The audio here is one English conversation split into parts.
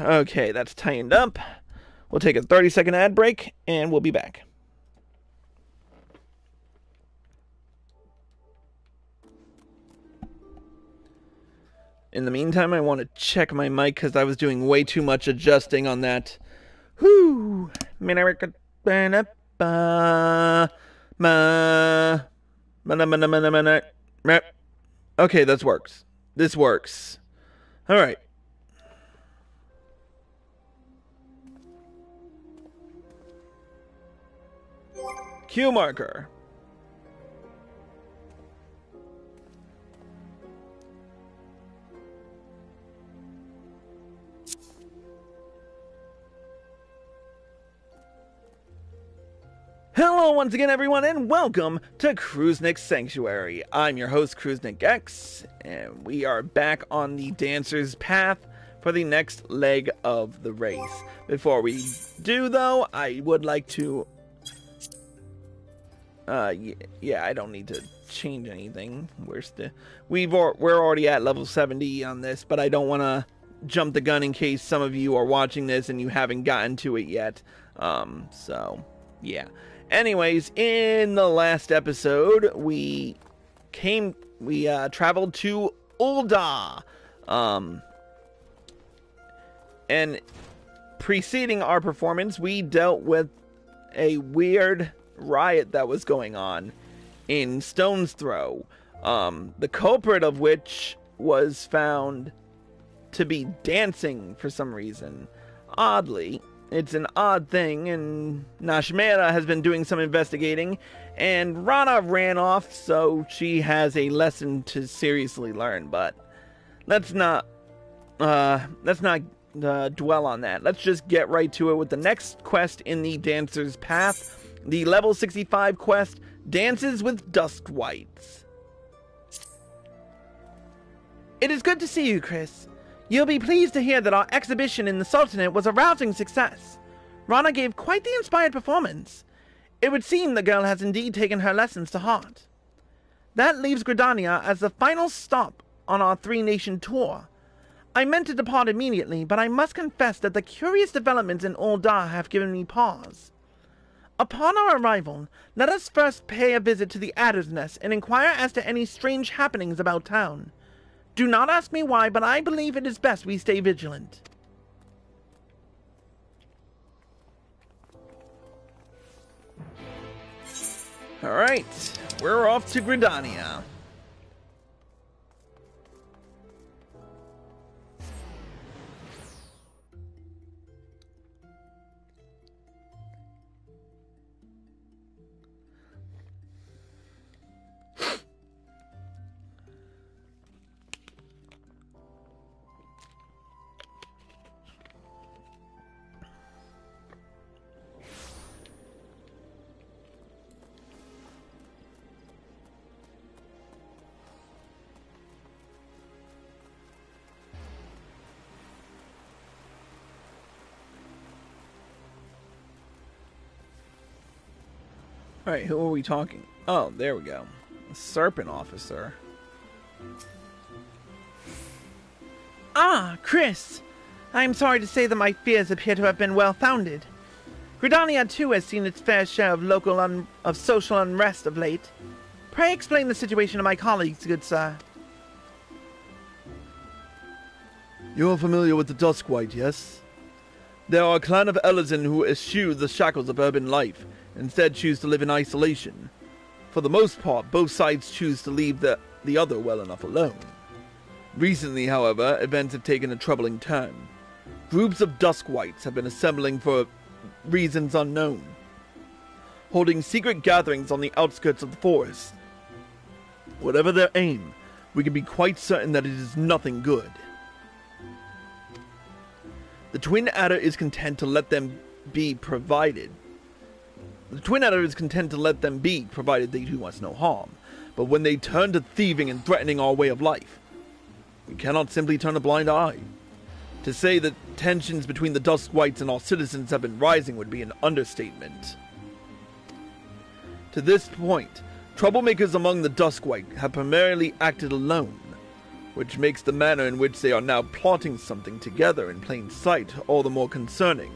Okay, that's tightened up. We'll take a 30-second ad break, and we'll be back. In the meantime, I want to check my mic because I was doing way too much adjusting on that. Whoo! Okay, this works. This works. Alright. Cue marker. Hello once again everyone, and welcome to Crusnik Sanctuary. I'm your host Crusnik X, and we are back on the Dancer's Path for the next leg of the race. Before we do though, I would like to... yeah, I don't need to change anything. We're already at level 70 on this, but I don't want to jump the gun in case some of you are watching this and you haven't gotten to it yet. So, yeah. Anyways, in the last episode, we traveled to Ul'dah. And preceding our performance, we dealt with a weird riot that was going on in Stone's Throw. The culprit of which was found to be dancing for some reason. Oddly. It's an odd thing, and Nashmeira has been doing some investigating, and Rana ran off, so she has a lesson to seriously learn, but let's not dwell on that. Let's just get right to it with the next quest in the Dancer's Path, the level 65 quest, Dances with Duskwights. It is good to see you, Chris. You'll be pleased to hear that our exhibition in the Sultanate was a rousing success. Rana gave quite the inspired performance. It would seem the girl has indeed taken her lessons to heart. That leaves Gridania as the final stop on our three-nation tour. I meant to depart immediately, but I must confess that the curious developments in Ul'dah have given me pause. Upon our arrival, let us first pay a visit to the Adder's Nest and inquire as to any strange happenings about town. Do not ask me why, but I believe it is best we stay vigilant. Alright, we're off to Gridania. Alright, who are we talking? Oh, there we go. A serpent officer. Ah, Chris! I am sorry to say that my fears appear to have been well-founded. Gridania too has seen its fair share of social unrest of late. Pray explain the situation to my colleagues, good sir. You are familiar with the Duskwight, yes? They are a clan of Elezen who eschew the shackles of urban life, instead choose to live in isolation. For the most part, both sides choose to leave the other well enough alone. Recently, however, events have taken a troubling turn. Groups of Duskwights have been assembling for reasons unknown, holding secret gatherings on the outskirts of the forest. Whatever their aim, we can be quite certain that it is nothing good. The Twin Adder is content to let them be provided. The Twin Adder is content to let them be, provided they do us no harm. But when they turn to thieving and threatening our way of life, we cannot simply turn a blind eye. To say that tensions between the Duskwights and our citizens have been rising would be an understatement. To this point, troublemakers among the Duskwight have primarily acted alone. which makes the manner in which they are now plotting something together in plain sight all the more concerning.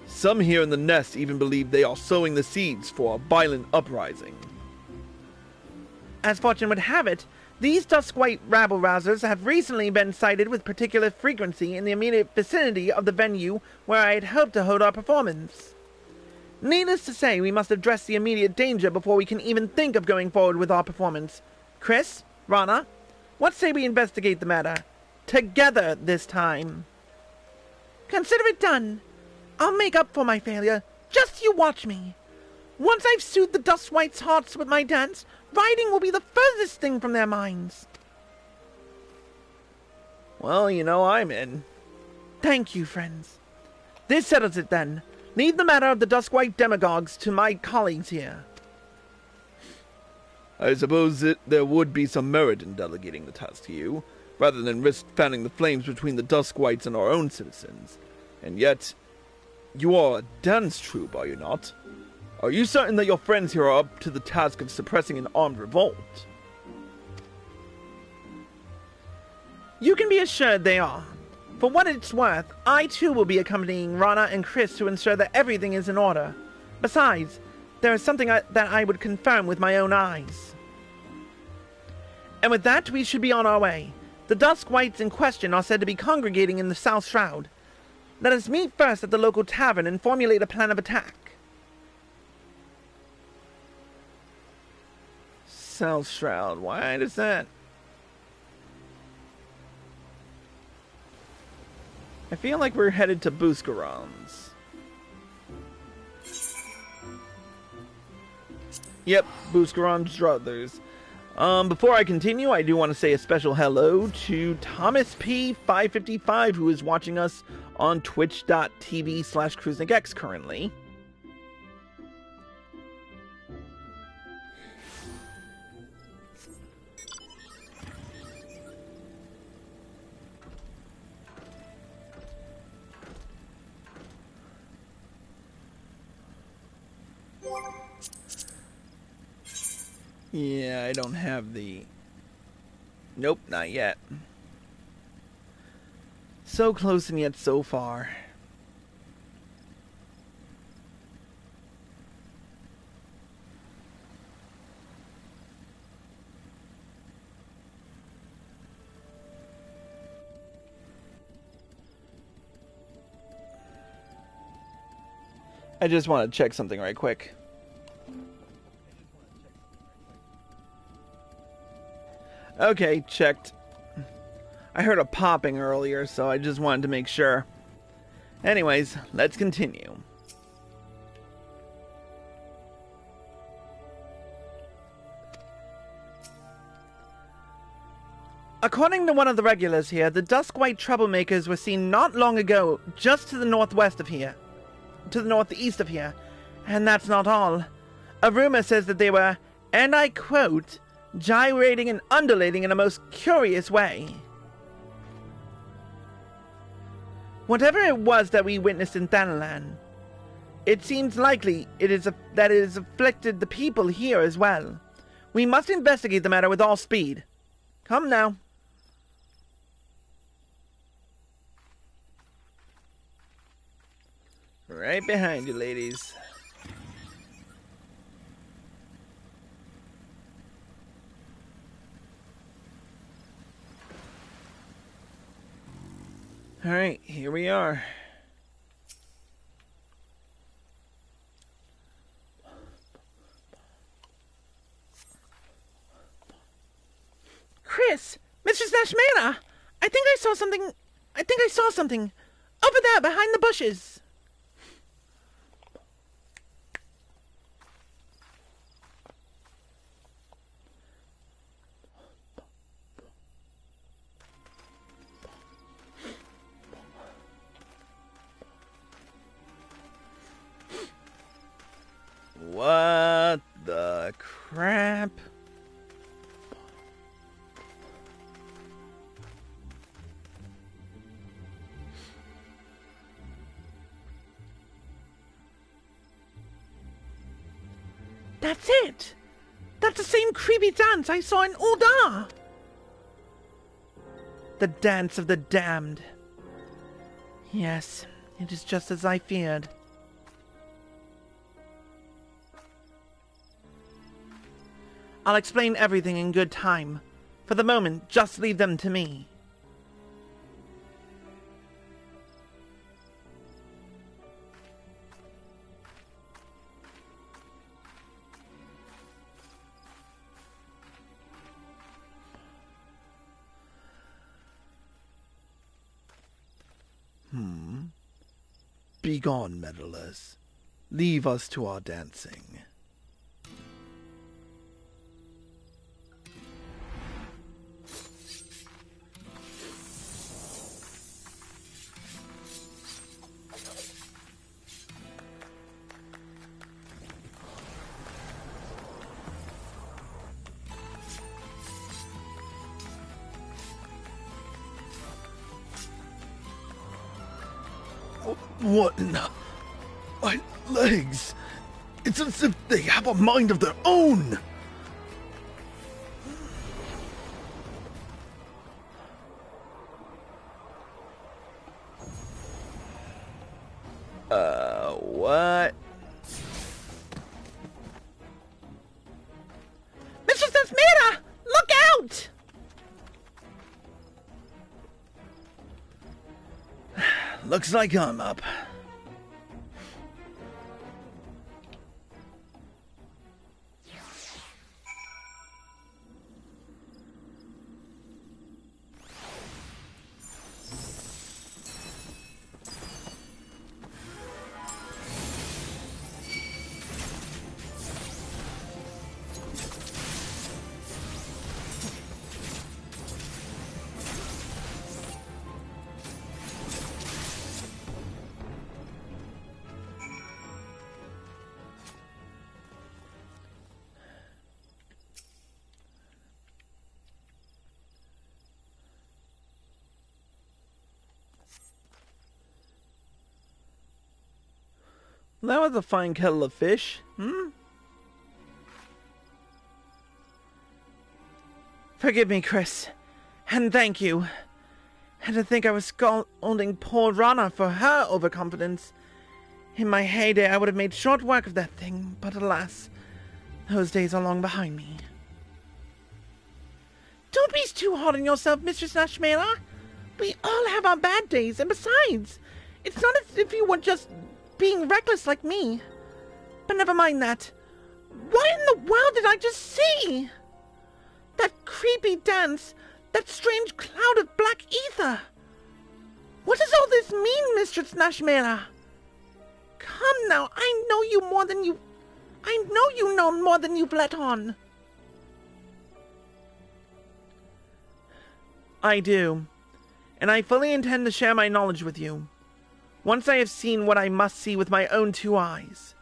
Some here in the nest even believe they are sowing the seeds for a violent uprising. As fortune would have it, these Duskwight rabble-rousers have recently been sighted with particular frequency in the immediate vicinity of the venue where I had hoped to hold our performance. Needless to say, we must address the immediate danger before we can even think of going forward with our performance. Chris, Rana, what say we investigate the matter? Together this time. Consider it done. I'll make up for my failure. Just you watch me. Once I've soothed the Duskwights' hearts with my dance, riding will be the furthest thing from their minds. Well, you know I'm in. Thank you, friends. This settles it then. Leave the matter of the Duskwight demagogues to my colleagues here. I suppose there would be some merit in delegating the task to you, rather than risk fanning the flames between the Duskwights and our own citizens. And yet, you are a dance troupe, are you not? Are you certain that your friends here are up to the task of suppressing an armed revolt? You can be assured they are. For what it's worth, I too will be accompanying Rana and Chris to ensure that everything is in order. Besides, there is something that I would confirm with my own eyes. And with that, we should be on our way. The Duskwights in question are said to be congregating in the South Shroud. Let us meet first at the local tavern and formulate a plan of attack. South Shroud, why does that? I feel like we're headed to Buscarons. Yep, Buscarons Druthers. Before I continue, I do want to say a special hello to Thomas P555, who is watching us on twitch.tv/CrusnikX currently. Yeah, I don't have the... Nope, not yet. So close and yet so far. I just want to check something right quick. Okay, checked. I heard a popping earlier, so I just wanted to make sure. Anyways, let's continue. According to one of the regulars here, the Duskwight troublemakers were seen not long ago just to the northwest of here. To the northeast of here. And that's not all. A rumor says that they were, and I quote, gyrating and undulating in a most curious way. Whatever it was that we witnessed in Thanalan, it seems likely that it has afflicted the people here as well. We must investigate the matter with all speed. Come now. Right behind you, ladies. Alright, here we are. Chris! Mistress Nashmeira! I think I saw something. Over there, behind the bushes. What the crap? That's it! That's the same creepy dance I saw in Uldar! The dance of the damned. Yes, it is just as I feared. I'll explain everything in good time. For the moment, just leave them to me. Begone, meddlers. Leave us to our dancing. What in the... My legs! It's as if they have a mind of their own! What? Mistress Nashmeira! Look out! Looks like I'm up. That was a fine kettle of fish, Forgive me, Chris. And thank you. And to think I was scolding poor Rana for her overconfidence. In my heyday, I would have made short work of that thing, but alas, those days are long behind me. Don't be too hard on yourself, Mistress Nashmeira. We all have our bad days, and besides, it's not as if you were just being reckless like me. But never mind that. What in the world did I just see? That creepy dance, that strange cloud of black ether. What does all this mean, Mistress Nashmeira? Come now, I know you know more than you've let on. I do, and I fully intend to share my knowledge with you, once I have seen what I must see with my own two eyes.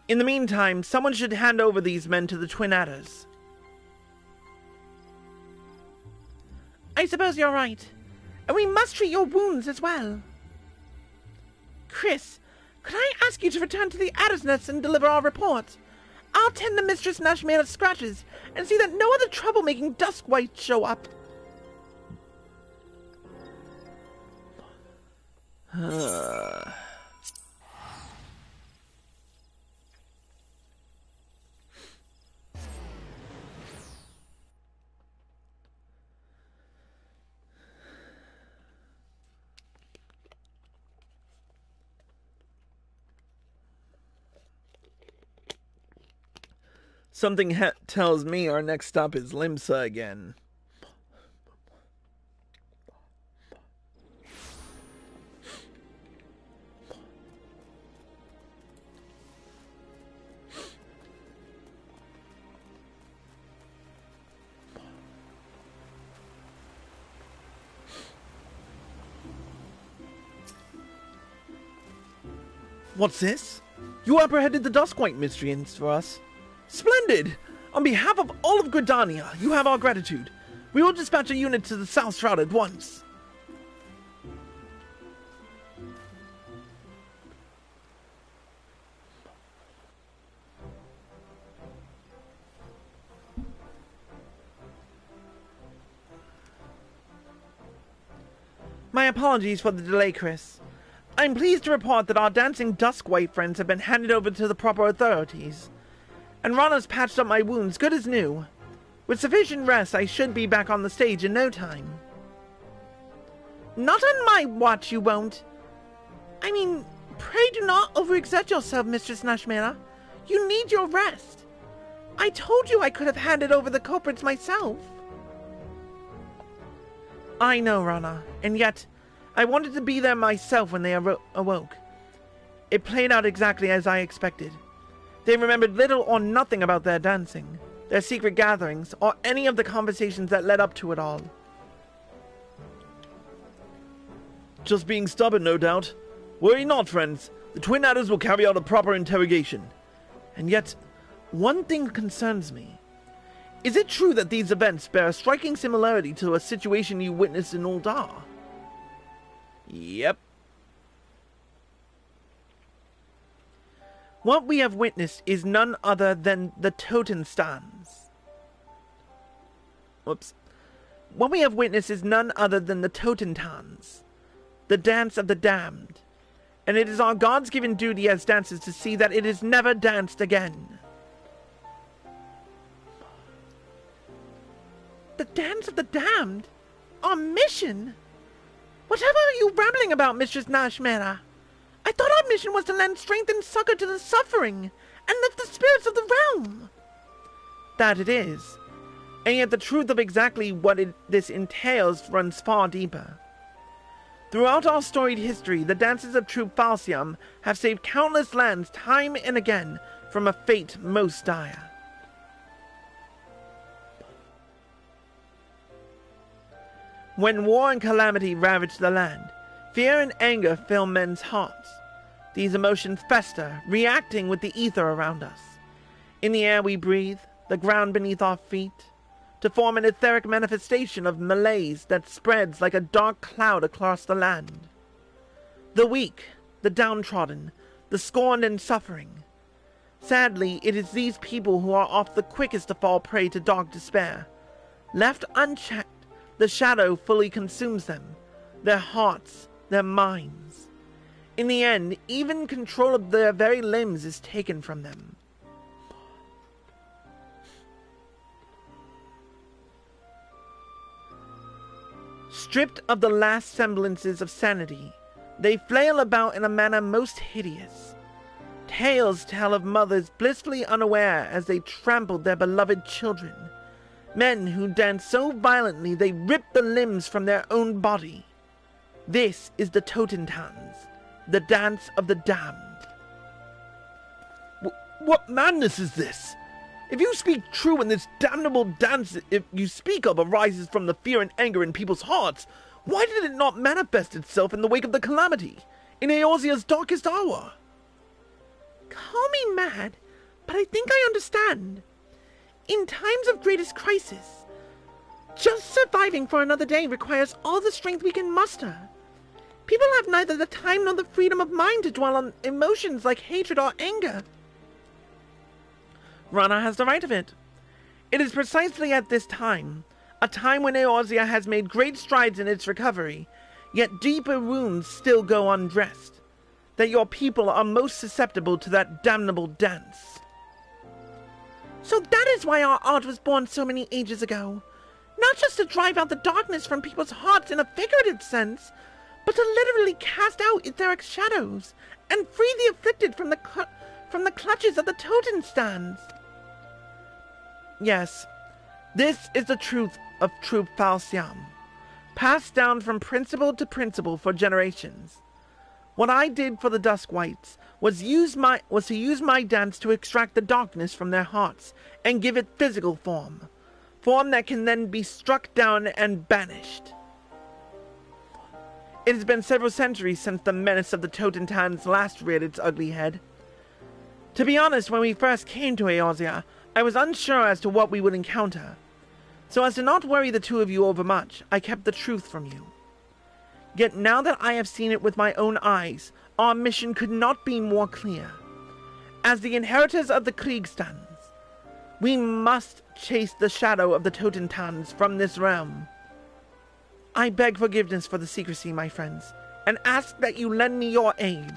In the meantime, someone should hand over these men to the Twin Adders. I suppose you're right, and we must treat your wounds as well. Chris, could I ask you to return to the Adder's Nest and deliver our report? I'll tend to Mistress Nashmeira's scratches and see that no other troublemaking Duskwights show up. Something tells me our next stop is Limsa again. What's this? You apprehended the Duskwight miscreants for us. Splendid! On behalf of all of Gridania, you have our gratitude. We will dispatch a unit to the South Shroud at once. My apologies for the delay, Chris. I'm pleased to report that our dancing Duskwight friends have been handed over to the proper authorities. And Rana's patched up my wounds good as new. With sufficient rest, I should be back on the stage in no time. Not on my watch, you won't. I mean, pray do not overexert yourself, Mistress Nashmeira. You need your rest. I told you I could have handed over the culprits myself. I know, Rana, and yet I wanted to be there myself when they awoke. It played out exactly as I expected. They remembered little or nothing about their dancing, their secret gatherings, or any of the conversations that led up to it all. Just being stubborn, no doubt. Worry not, friends. The Twin Adders will carry out a proper interrogation. And yet, one thing concerns me. Is it true that these events bear a striking similarity to a situation you witnessed in Uldar? Yep. What we have witnessed is none other than the Totenstans. Whoops. What we have witnessed is none other than the Totentans, the dance of the damned. And it is our God's given duty as dancers to see that it is never danced again. The dance of the damned? Our mission? Whatever are you rambling about, Mistress Nashmeira? I thought our mission was to lend strength and succor to the suffering, and lift the spirits of the realm. That it is. And yet the truth of exactly what this entails runs far deeper. Throughout our storied history, the dances of Troop Falcium have saved countless lands time and again from a fate most dire. When war and calamity ravage the land, fear and anger fill men's hearts. These emotions fester, reacting with the ether around us, in the air we breathe, the ground beneath our feet, to form an etheric manifestation of malaise that spreads like a dark cloud across the land. The weak, the downtrodden, the scorned and suffering. Sadly, it is these people who are oft the quickest to fall prey to dark despair. Left unchecked, the shadow fully consumes them, their hearts, their minds. In the end, even control of their very limbs is taken from them. Stripped of the last semblances of sanity, they flail about in a manner most hideous. Tales tell of mothers blissfully unaware as they trampled their beloved children. Men who dance so violently they rip the limbs from their own body. This is the Totentans, the dance of the damned. What madness is this? If you speak true and this damnable dance if you speak of arises from the fear and anger in people's hearts, why did it not manifest itself in the wake of the calamity, in Eorzea's darkest hour? Call me mad, but I think I understand. In times of greatest crisis, just surviving for another day requires all the strength we can muster. People have neither the time nor the freedom of mind to dwell on emotions like hatred or anger. Rana has the right of it. It is precisely at this time, a time when Eorzea has made great strides in its recovery, yet deeper wounds still go undressed, that your people are most susceptible to that damnable dance. So that is why our art was born so many ages ago. Not just to drive out the darkness from people's hearts in a figurative sense, but to literally cast out etheric shadows and free the afflicted from the clutches of the Totenstans. Yes, this is the truth of Troop Falcium, passed down from principle to principle for generations. What I did for the Duskwights was to use my dance to extract the darkness from their hearts and give it physical form that can then be struck down and banished. It has been several centuries since the menace of the Totentans last reared its ugly head. To be honest, when we first came to Eorzea, I was unsure as to what we would encounter. So as to not worry the two of you overmuch, I kept the truth from you. Yet now that I have seen it with my own eyes, our mission could not be more clear. As the inheritors of the Kriegstans, we must chase the shadow of the Totentans from this realm. I beg forgiveness for the secrecy, my friends, and ask that you lend me your aid.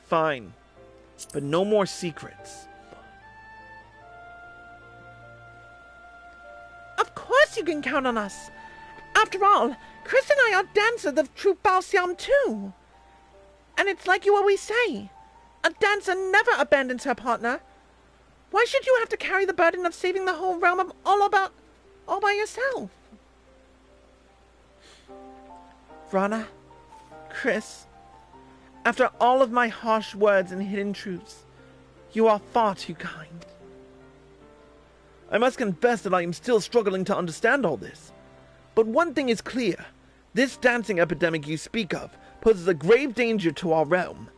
Fine, but no more secrets. Of course you can count on us. After all, Chris and I are dancers of Troupe Balsiam too. And it's like you always say, a dancer never abandons her partner. Why should you have to carry the burden of saving the whole realm of all by yourself? Rana, Chris, after all of my harsh words and hidden truths, you are far too kind. I must confess that I am still struggling to understand all this. But one thing is clear. This dancing epidemic you speak of poses a grave danger to our realm.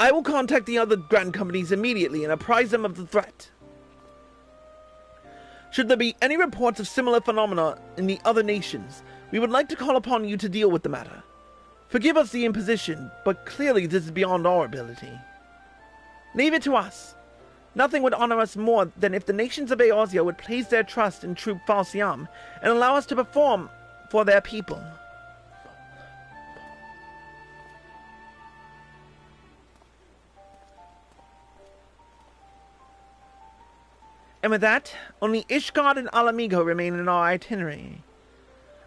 I will contact the other grand companies immediately and apprise them of the threat. Should there be any reports of similar phenomena in the other nations, we would like to call upon you to deal with the matter. Forgive us the imposition, but clearly this is beyond our ability. Leave it to us. Nothing would honor us more than if the nations of Eorzea would place their trust in Troupe Falciam and allow us to perform for their people. And with that, only Ishgard and Alamigo remain in our itinerary.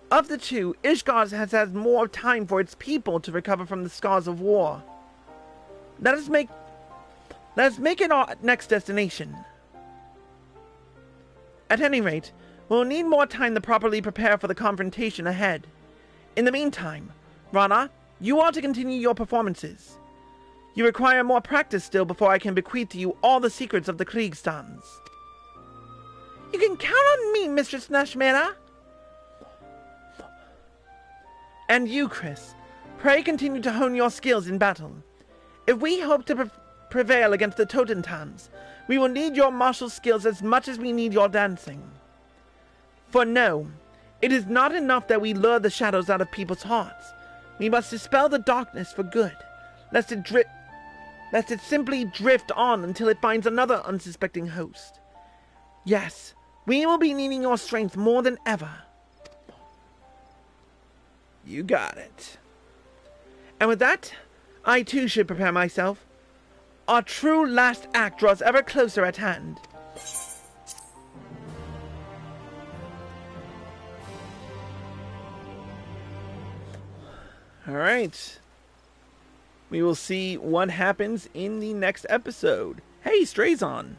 Of the two, Ishgard has had more time for its people to recover from the scars of war. Let us make it our next destination. At any rate, we'll need more time to properly prepare for the confrontation ahead. In the meantime, Rana, you are to continue your performances. You require more practice still before I can bequeath to you all the secrets of the Kriegstans. You can count on me, Mistress Nashmeira. And you, Chris, pray continue to hone your skills in battle. If we hope to prevail against the Totentans, we will need your martial skills as much as we need your dancing. For no, it is not enough that we lure the shadows out of people's hearts. We must dispel the darkness for good, lest it simply drift on until it finds another unsuspecting host. Yes, we will be needing your strength more than ever. You got it. And with that, I too should prepare myself. Our true last act draws ever closer at hand. Alright. We will see what happens in the next episode. Hey, Stray's on.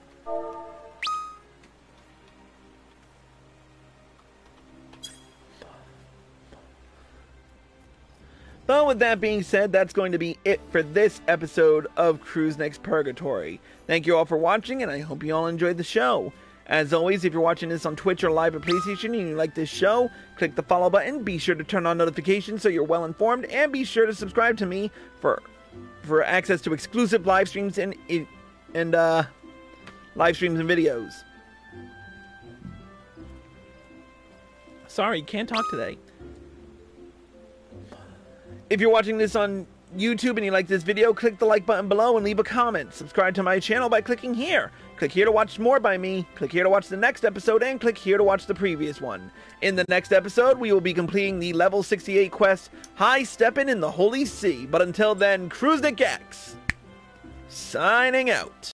But with that being said, that's going to be it for this episode of Crusnik's Purgatory. Thank you all for watching, and I hope you all enjoyed the show. As always, if you're watching this on Twitch or live at PlayStation and you like this show, click the follow button, be sure to turn on notifications so you're well informed, and be sure to subscribe to me for access to exclusive live streams and live streams and videos. Sorry, can't talk today. If you're watching this on YouTube and you like this video, click the like button below and leave a comment. Subscribe to my channel by clicking here. Click here to watch more by me. Click here to watch the next episode, and click here to watch the previous one. In the next episode, we will be completing the level 68 quest, High Steppin' in the Holy See. But until then, Crusnik X, signing out.